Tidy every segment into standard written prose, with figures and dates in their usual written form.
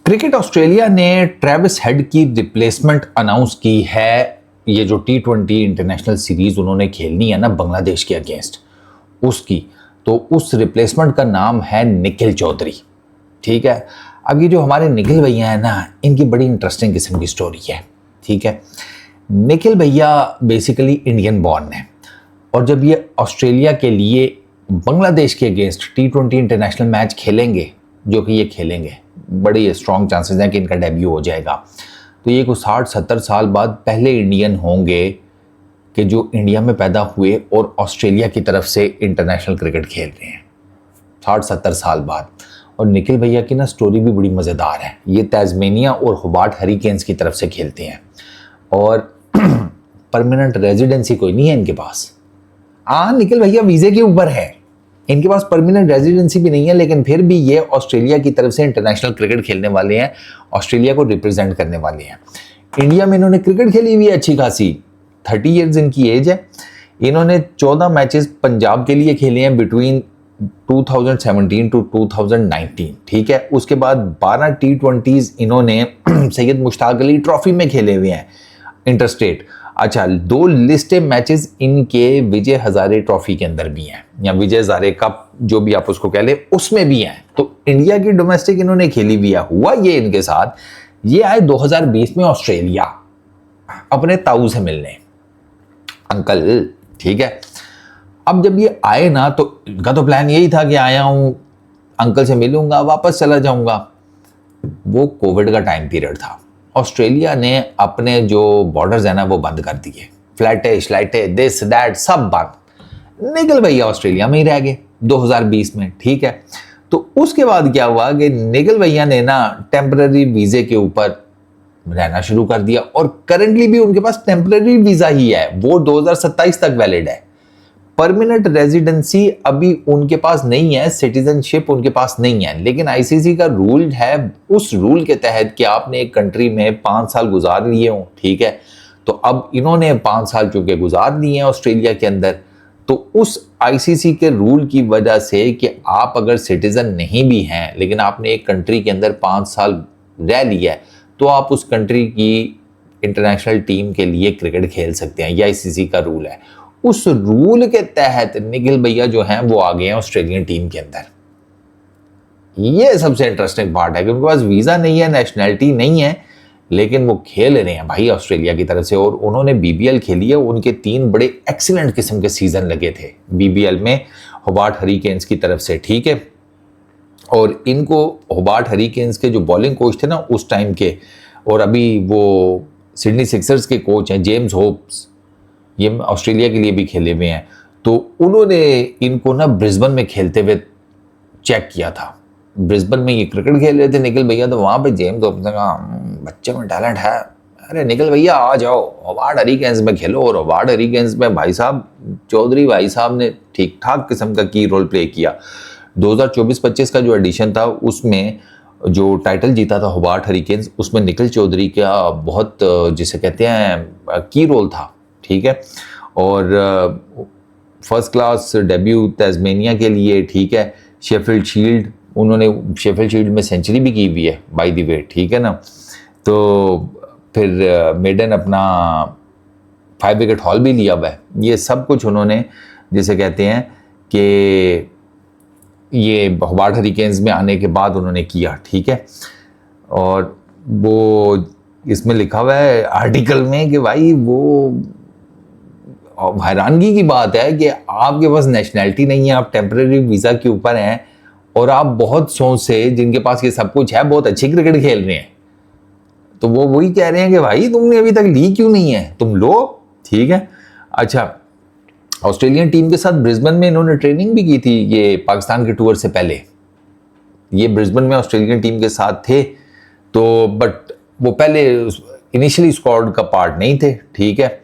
Cricket Australia ने Travis head की replacement announce की है। ये जो T20 इंटरनेशनल सीरीज उन्होंने खेलनी है ना बांग्लादेश के अगेंस्ट, उसकी तो उस रिप्लेसमेंट का नाम है निखिल चौधरी। ठीक है, अब ये जो हमारे निखिल भैया है ना, इनकी बड़ी इंटरेस्टिंग किस्म की स्टोरी है। ठीक है, निखिल भैया बेसिकली इंडियन बॉर्न है और जब ये ऑस्ट्रेलिया के लिए बांग्लादेश के अगेंस्ट T20 इंटरनेशनल मैच खेलेंगे, जो कि ये खेलेंगे, बड़ी स्ट्रॉन्ग चांसेस हैं कि इनका डेब्यू हो जाएगा। तो ये कुछ 60-70 साल बाद पहले इंडियन होंगे कि जो इंडिया में पैदा हुए और ऑस्ट्रेलिया की तरफ से इंटरनेशनल क्रिकेट खेल रहे हैं 60-70 साल बाद। और निखिल भैया की ना स्टोरी भी बड़ी मज़ेदार है। ये तस्मेनिया और होबार्ट हरिकेन्स की तरफ से खेलते हैं और परमानेंट रेजिडेंसी कोई नहीं है इनके पास। निखिल भैया वीज़े के ऊपर है, इनके पास परमानेंट रेजिडेंसी भी नहीं है, लेकिन फिर भी ये ऑस्ट्रेलिया की तरफ से इंटरनेशनल क्रिकेट खेलने वाले हैं, ऑस्ट्रेलिया को रिप्रेजेंट करने वाले हैं। इंडिया में इन्होंने क्रिकेट खेली हुई है अच्छी खासी, 30 ईयर्स इनकी एज है। इन्होंने 14 मैचेस पंजाब के लिए खेले हैं बिटवीन 2017 टू 2019। ठीक है, उसके बाद 12 T20s इन्होंने सैयद मुश्ताक अली ट्रॉफी में खेले हुए हैं इंटरस्टेट। अच्छा, 2 लिस्टेड मैचेस इनके विजय हजारे ट्रॉफी के अंदर भी हैं, या विजय हजारे कप जो भी आप उसको कह ले, उसमें भी हैं। तो इंडिया की डोमेस्टिक इन्होंने खेली हुई है। हुआ ये इनके साथ, ये आए 2020 में ऑस्ट्रेलिया अपने ताऊ से मिलने, अंकल। ठीक है, अब जब ये आए ना तो इनका तो प्लान यही था कि आया हूं, अंकल से मिलूंगा, वापस चला जाऊंगा। वो कोविड का टाइम पीरियड था। ऑस्ट्रेलिया ने अपने जो बॉर्डर्स है ना वो बंद कर दिए, फ्लाइटें श्लाइटें दिस दैट सब बंद। निखिल भैया ऑस्ट्रेलिया में ही रह गए 2020 में। ठीक है, तो उसके बाद क्या हुआ कि निखिल भैया ने ना टेम्पररी वीजे के ऊपर रहना शुरू कर दिया और करंटली भी उनके पास टेम्पररी वीजा ही है, वो 2027 तक वैलिड है। परमानेंट रेजिडेंसी अभी उनके पास नहीं है, सिटीजनशिप उनके पास नहीं है, लेकिन आईसीसी का रूल है, उस रूल के तहत कि आपने एक कंट्री में 5 साल गुजार लिए हों। ठीक है, तो अब इन्होंने 5 साल चूंकि गुजार लिए हैं ऑस्ट्रेलिया के अंदर, तो उस आईसीसी के रूल की वजह से कि आप अगर सिटीजन नहीं भी हैं लेकिन आपने एक कंट्री के अंदर 5 साल रह लिया है, तो आप उस कंट्री की इंटरनेशनल टीम के लिए क्रिकेट खेल सकते हैं। यह आईसीसी का रूल है। उस रूल के तहत निखिल भैया जो हैं वो आ गए हैं ऑस्ट्रेलियन टीम के अंदर। ये सबसे इंटरेस्टिंग पार्ट है कि उनके पास वीजा नहीं है, नेशनैलिटी नहीं है, लेकिन वो खेल रहे हैं भाई ऑस्ट्रेलिया की तरफ से। और उन्होंने बीबीएल खेली है, उनके 3 बड़े एक्सीलेंट किस्म के सीजन लगे थे बीबीएल में होबार्ट हरिकेन्स की तरफ से। ठीक है, और इनको होबार्ट हरिकेन्स के जो बॉलिंग कोच थे ना उस टाइम के, और अभी वो सिडनी सिक्सर्स के कोच हैं जेम्स होप्स, ये ऑस्ट्रेलिया के लिए भी खेले हुए हैं। तो उन्होंने इनको ना ब्रिस्बेन में खेलते हुए चेक किया था। ब्रिस्बेन में ये क्रिकेट खेल रहे थे निखिल भैया, तो वहाँ पे जेम्स होप्स ने कहा बच्चे में टैलेंट है, अरे निखिल भैया आ जाओ होबार्ट हरिकेन्स में खेलो। और होबार्ट हरिकेन्स में भाई साहब चौधरी भाई साहब ने ठीक ठाक किस्म का की रोल प्ले किया। 2024-25 का जो एडिशन था उसमें जो टाइटल जीता था होबार्ट हरिकेन्स, उसमें निखिल चौधरी का बहुत जिसे कहते हैं की रोल था। ठीक है, और फर्स्ट क्लास डेब्यू तस्मेनिया के लिए। ठीक है, शेफील्ड शील्ड, उन्होंने शेफील्ड शील्ड में सेंचुरी भी की हुई है बाय द वे। ठीक है ना, तो फिर मेडन अपना 5 विकेट हॉल भी लिया हुआ है। ये सब कुछ उन्होंने जिसे कहते हैं कि ये होबार्ट हरिकेन्स में आने के बाद उन्होंने किया। ठीक है, और वो इसमें लिखा हुआ है आर्टिकल में कि भाई वो हैरानगी की बात है कि आपके पास नेशनैलिटी नहीं है, आप टेम्पररी वीज़ा के ऊपर हैं और आप बहुत सोच से जिनके पास ये सब कुछ है बहुत अच्छी क्रिकेट खेल रहे हैं, तो वो वही कह रहे हैं कि भाई तुमने अभी तक ली क्यों नहीं है, तुम लो। ठीक है, अच्छा, ऑस्ट्रेलियन टीम के साथ ब्रिस्बेन में इन्होंने ट्रेनिंग भी की थी ये पाकिस्तान के टूर से पहले। ये ब्रिस्बेन में ऑस्ट्रेलियन टीम के साथ थे, तो बट वो पहले इनिशियली स्क्वाड का पार्ट नहीं थे। ठीक है,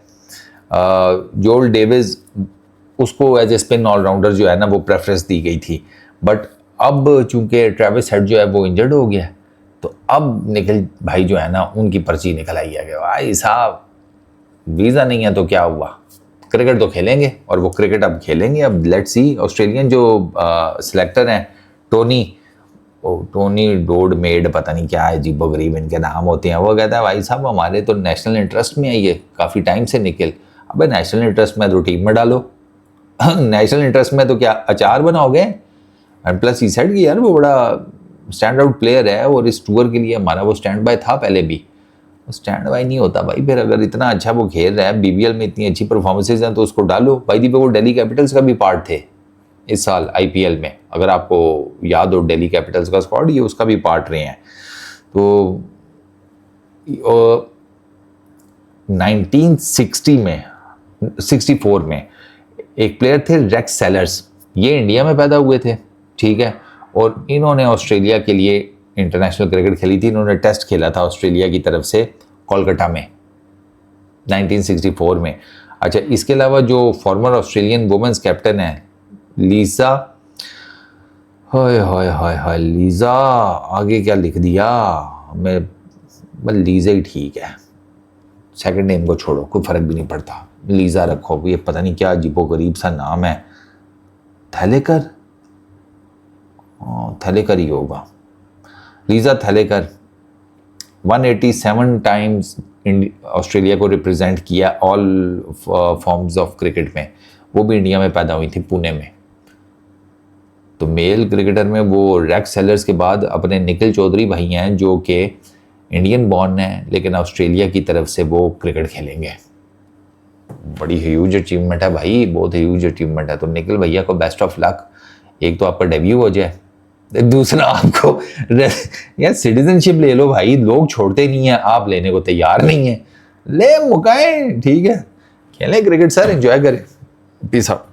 जोल डेविस उसको एज ए स्पिन ऑलराउंडर जो है ना वो प्रेफरेंस दी गई थी, बट अब चूंकि ट्रेविस हेड जो है वो इंजर्ड हो गया, तो अब निखिल भाई जो है ना उनकी पर्ची निकल आई है कि भाई साहब वीज़ा नहीं है तो क्या हुआ, क्रिकेट तो खेलेंगे। और वो क्रिकेट अब खेलेंगे। अब लेट्स सी, ऑस्ट्रेलियन जो सिलेक्टर हैं टोनी, टोनी डोडमेड, पता नहीं क्या है, अजीबो गरीब इनके नाम होते हैं। वो कहता है भाई साहब हमारे तो नेशनल इंटरेस्ट में है ये काफ़ी टाइम से निकल। अबे नेशनल इंटरेस्ट में तो टीम में डालो नेशनल इंटरेस्ट में तो क्या अचार बनाओगे। एंड प्लस ही सेड कि यार वो बड़ा स्टैंड आउट प्लेयर है और इस टूर के लिए हमारा वो स्टैंड बाय था पहले भी। स्टैंड बाय नहीं होता भाई, फिर अगर इतना अच्छा वो खेल रहा है, बीबीएल में इतनी अच्छी परफॉर्मेंसेज हैं तो उसको डालो। भाई दी पे वो दिल्ली कैपिटल्स का भी पार्ट थे इस साल आईपीएल में, अगर आपको याद हो दिल्ली कैपिटल्स का स्क्वाड, ये उसका भी पार्ट रहे हैं। तो 1960 में 64 में एक प्लेयर थे रेक्स सेलर्स, ये इंडिया में पैदा हुए थे, ठीक है। और इन्होंने ऑस्ट्रेलिया के लिए इंटरनेशनल क्रिकेट खेली थी। इन्होंने टेस्ट खेला था ऑस्ट्रेलिया की तरफ से कोलकाता में 1964 में। अच्छा, इसके अलावा जो फॉर्मर ऑस्ट्रेलियन वुमेन्स कैप्टन है लीजा, हाय लीजा, आगे क्या लिख दिया मैं, बस लीजा ही ठीक है, सेकंड नेम को छोड़ो, कोई फर्क भी नहीं पड़ता, लीजा रखो। ये पता नहीं क्या अजीबो गरीब सा नाम है, थैलेकर, थैलेकर ही होगा, लीजा थैलेकर। 187 टाइम्स ऑस्ट्रेलिया को रिप्रेजेंट किया ऑल फॉर्म्स ऑफ क्रिकेट में, वो भी इंडिया में पैदा हुई थी पुणे में। तो मेल क्रिकेटर में वो रेक्स सेलर्स के बाद अपने निखिल चौधरी भाई हैं जो कि इंडियन बॉर्न है लेकिन ऑस्ट्रेलिया की तरफ से वो क्रिकेट खेलेंगे। बड़ी ह्यूज अचीवमेंट है भाई, बहुत ह्यूज अचीवमेंट है। तो निखिल भैया को बेस्ट ऑफ लक। एक तो आपका डेब्यू हो जाए, दूसरा आपको यार सिटीजनशिप ले लो भाई, लोग छोड़ते नहीं है, आप लेने को तैयार नहीं है, ले मुकाए, ठीक है, खेलें क्रिकेट सर, एंजॉय करें। Peace out.